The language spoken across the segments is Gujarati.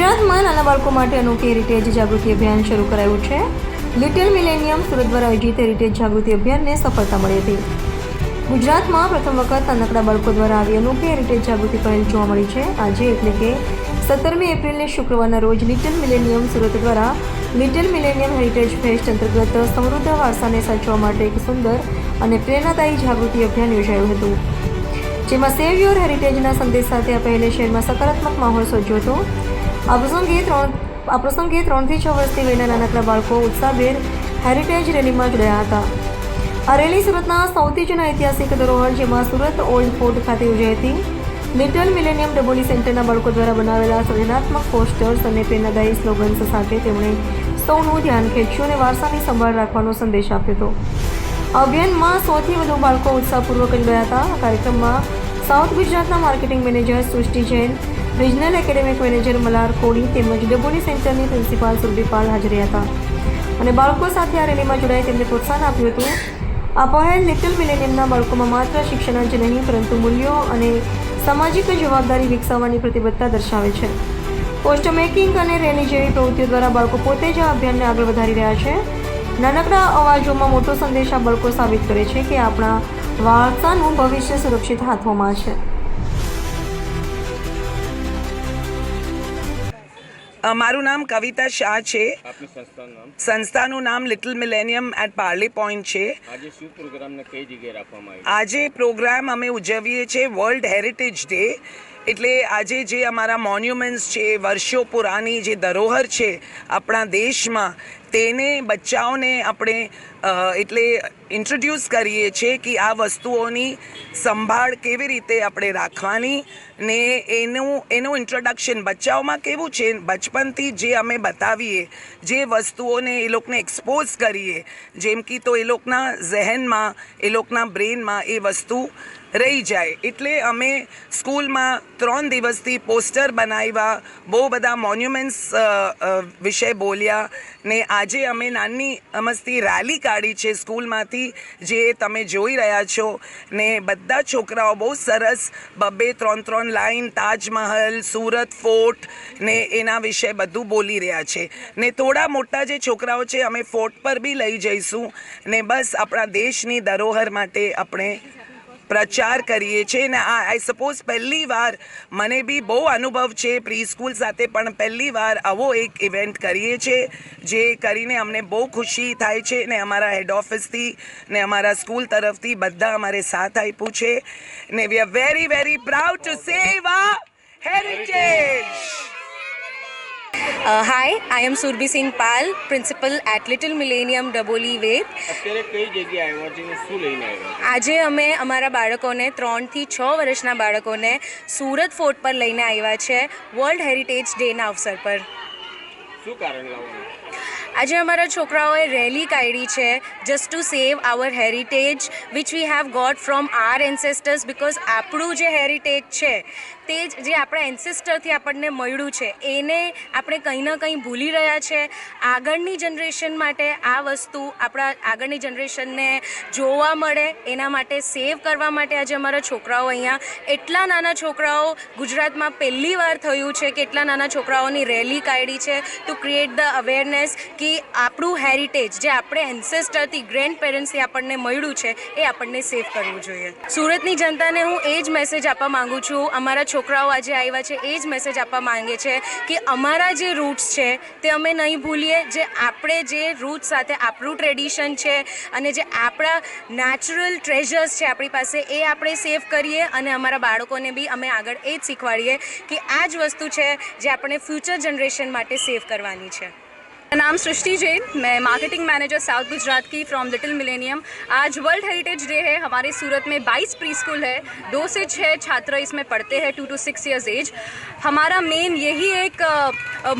ગુજરાતમાં નાના બાળકો માટે અનોખી હેરિટેજ જાગૃતિ અભિયાન શરૂ કરાયું છે। લિટલ મિલેનિયમ સુરત દ્વારા આયોજિત હેરિટેજ જાગૃતિ અભિયાનને સફળતા મળી હતી। ગુજરાતમાં પ્રથમ વખત નાનકડા બાળકો દ્વારા આવી અનોખી હેરિટેજ જાગૃતિ પહેલ જોવા મળી છે। આજે એટલે કે 17મી એપ્રિલને શુક્રવારના રોજ લિટલ મિલેનિયમ સુરત દ્વારા લિટલ મિલેનિયમ હેરિટેજ ફેસ્ટ અંતર્ગત સમૃદ્ધ વારસાને સાચવવા માટે એક સુંદર અને પ્રેરણાદાયી જાગૃતિ અભિયાન યોજાયું હતું, જેમાં સેવ યોર હેરિટેજના સંદેશ સાથે આ પહેલે શહેરમાં સકારાત્મક માહોલ સર્જ્યો હતો। આ પ્રસંગે 3 થી 6 વર્ષથી વયના નાનકડા બાળકો ઉત્સાહભેર હેરિટેજ રેલીમાં જોડાયા હતા। આ રેલી સુરતના સૌથી જૂના ઐતિહાસિક ધરોહર જેમાં સુરત ઓલ્ડ ફોર્ટ ખાતે યોજાઈ હતી। લિટલ મિલેનિયમ ડબોલી સેન્ટરના બાળકો દ્વારા બનાવેલા સર્જનાત્મક પોસ્ટર્સ અને પ્રેરણાદાયી સ્લોગન્સ સાથે તેમણે સૌનું ધ્યાન ખેંચ્યું અને વારસાની સંભાળ રાખવાનો સંદેશ આપ્યો હતો। આ અભિયાનમાં 100થી વધુ બાળકો ઉત્સાહપૂર્વક જોડાયા હતા। આ કાર્યક્રમમાં સાઉથ ગુજરાતના marketing manager Srishti Jain, regional academic manager Malar Kodi તેમજ ડબોલી સેન્ટરની પ્રિન્સિપાલ સુરભી પાલ હાજર હતા અને બાળકો સાથે આ રેલીમાં જોડાઈ તેમને પ્રોત્સાહન આપ્યું હતું। આ પહેલ લિટલ મિલેનિયમના બાળકોમાં માત્ર શિક્ષણ જ નહીં પરંતુ મૂલ્યો અને સામાજિક જવાબદારી વિકસાવવાની પ્રતિબદ્ધતા દર્શાવે છે। પોસ્ટર મેકિંગ અને રેલી જેવી પ્રવૃત્તિઓ દ્વારા બાળકો પોતે જ આ અભિયાનને આગળ વધારી રહ્યા છે। નાનકડા અવાજોમાં મોટો સંદેશ આ બાળકો સાબિત કરે છે કે આપણા વારસાનું ભવિષ્ય સુરક્ષિત હાથોમાં છે। મારું નામ કવિતા શાહ છે। સંસ્થાનું નામ little millennium at Parle point છે। આજે પ્રોગ્રામ અમે ઉજવીએ છીએ વર્લ્ડ હેરિટેજ ડે, એટલે આજે જે અમારા મોન્યુમેન્ટ્સ છે, વર્ષો પુરાની જે ધરોહર છે આપણા દેશમાં, તેને બચ્ચાઓને આપણે એટલે ઇન્ટ્રોડ્યુસ કરીએ છીએ કે આ વસ્તુઓની સંભાળ કેવી રીતે આપણે રાખવાની ને એનું ઇન્ટ્રોડક્શન બચ્ચાઓમાં કેવું છે, બચપનથી જે અમે બતાવીએ, જે વસ્તુઓને એ લોકોને એક્સપોઝ કરીએ, જેમ કે તો એ લોકોના ઝહેનમાં, એ લોકોના બ્રેનમાં એ વસ્તુ રહી જાય। એટલે અમે સ્કૂલમાં 3 દિવસથી પોસ્ટર બનાવ્યા, બહુ બધા મોન્યુમેન્ટ્સ વિશે બોલ્યા ને આજે અમે નાની અમસ્તી રેલી કાઢી છે સ્કૂલમાંથી, જે તમે જોઈ રહ્યા છો ને બધા છોકરાઓ બહુ સરસ 2-3 લાઈન તાજમહલ, સુરત ફોર્ટ ને એના વિશે બધું બોલી રહ્યા છે ને થોડા મોટા જે છોકરાઓ છે અમે ફોર્ટ પર બી લઈ જઈશું ને બસ આપણા દેશની ધરોહર માટે આપણે પ્રચાર કરીએ છીએ ને આઈ સપોઝ પહેલી વાર મને બી બહુ અનુભવ છે, પ્રી સ્કૂલ સાથે પણ પહેલી વાર આવો એક ઇવેન્ટ કરીએ છીએ, જે કરીને અમને બહુ ખુશી થાય છે ને અમારા હેડ ઓફિસથી ને અમારા સ્કૂલ તરફથી બધા અમારે સાથ આપ્યું છે ને we are very very proud to save our heritage. Hi, I am Surbhi Singh Pal, Principal at Little Millennium Daboli Web. આજે અમે અમારા બાળકોને 3 થી 6 વર્ષના બાળકોને સુરત ફોર્ટ પર લઈને આવ્યા છે વર્લ્ડ હેરિટેજ ડેના અવસર પર। શું કારણ લાવવાનું? આજે અમારા છોકરાઓએ રેલી કાઢી છે just to save our heritage which we have got from our ancestors, because આપણું જે હેરિટેજ છે તે જ જે આપણા એન્સેસ્ટરથી આપણને મળ્યું છે એને આપણે કંઈ ને કંઈ ભૂલી રહ્યા છે। આગળની જનરેશન માટે આ વસ્તુ આપણા આગળની જનરેશનને જોવા મળે એના માટે સેવ કરવા માટે આજે અમારા છોકરાઓ અહીંયા, એટલા નાના છોકરાઓ ગુજરાતમાં પહેલી વાર થયું છે કે એટલા નાના છોકરાઓની રેલી કાઢી છે ટુ ક્રિએટ ધ અવેરનેસ કે આપણું હેરિટેજ જે આપણે એન્સેસ્ટરથી, ગ્રેન્ડ પેરેન્ટ્સથી આપણને મળ્યું છે એ આપણને સેવ કરવું જોઈએ। સુરતની જનતાને હું એ જ મેસેજ આપવા માગું છું, અમારા છોકરાઓ આજે આવ્યા છે એ જ મેસેજ આપવા માંગે છે કે અમારા જે રૂટ્સ છે તે અમે નહીં ભૂલીએ, જે આપણે જે રૂટ્સ સાથે આપણું ટ્રેડિશન છે અને જે આપણા નેચરલ ટ્રેઝર્સ છે આપણી પાસે એ આપણે સેવ કરીએ અને અમારા બાળકોને બી અમે આગળ એ જ શીખવાડીએ કે આ જ વસ્તુ છે જે આપણે ફ્યુચર જનરેશન માટે સેવ કરવાની છે। मेरा नाम सृष्टि जैन, मैं मार्केटिंग मैनेजर साउथ गुजरात की फ्रॉम लिटिल मिलेनियम। आज वर्ल्ड हेरिटेज डे है। हमारे सूरत में 22 प्री स्कूल है, 2 से 6 छात्र इसमें पढ़ते हैं 2 to 6 years एज। हमारा मेन यही एक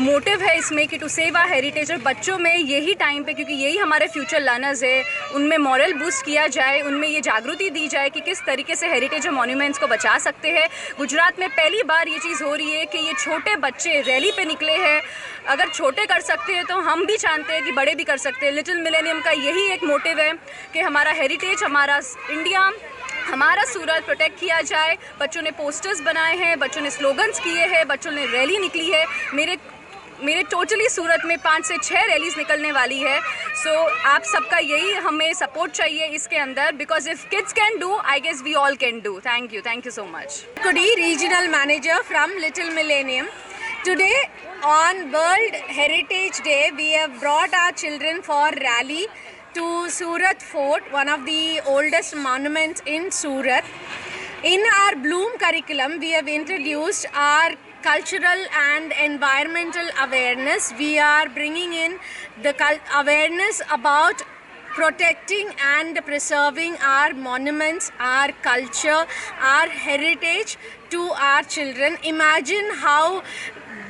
मोटिव है इसमें कि टू सेव आवर हेरिटेज, और बच्चों में यही टाइम पे, क्योंकि यही हमारे फ्यूचर लर्नर्स है, उनमें मॉरल बूस्ट किया जाए, उनमें ये जागृति दी जाए कि किस तरीके से हेरिटेज और मॉन्यूमेंट्स को बचा सकते हैं। गुजरात में पहली बार ये चीज़ हो रही है कि ये छोटे बच्चे रैली पे निकले हैं। अगर छोटे कर सकते हैं तो हम भी जानते हैं कि बड़े भी कर सकते हैं। लिटिल मिलेनियम का यही एक मोटिव है कि हमारा हेरिटेज, हमारा इंडिया, हमारा सूरत प्रोटेक्ट किया जाए। बच्चों ने पोस्टर्स बनाए हैं, बच्चों ने स्लोगन्स किए हैं, बच्चों ने रैली निकली है। मेरे मेरे टोटली सूरत में 5 से 6 रैलीज निकलने वाली है. सो आप सबका यही हमें सपोर्ट चाहिए इसके अंदर, because if kids can do, I guess we all can do. Thank you so much. Kudi, regional manager from Little Millennium. Today on World Heritage Day, we have brought our children for rally to Surat Fort, one of the oldest monuments in Surat. In our Bloom curriculum, we have introduced our cultural and environmental awareness. We are bringing in the awareness about protecting and preserving our monuments, our culture, our heritage to our children. Imagine how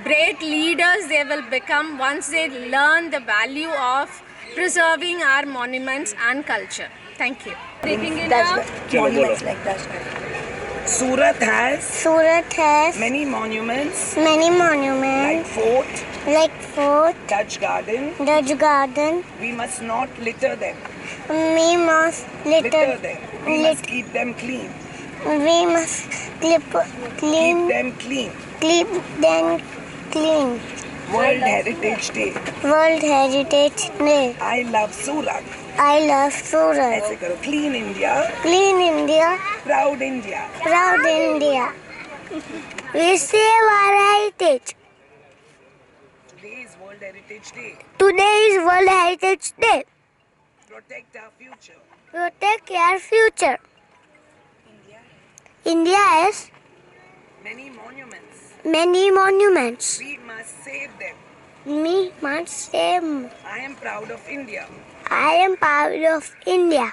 great leaders they will become once they learn the value of preserving our monuments and culture. Thank you. देखेंगे ना. चलो बोलो. Surat has Surat has many monuments many like monuments fort, like Fort, Dutch garden. Dutch Garden. We must not litter them. We must Litter litter. them. We must keep them clean. We must Keep clean them clean. them clean. World Heritage Day. World Heritage Day. I love Surat. I love Surat. ऐसे करो. Clean India. Clean India, Proud India. proud India. We save our heritage. Today is World Heritage Day. Today is World Heritage Day. Protect our future. Protect our future. India has Many monuments. many monuments. We must save them. We must save. I am proud of India. I am proud of India.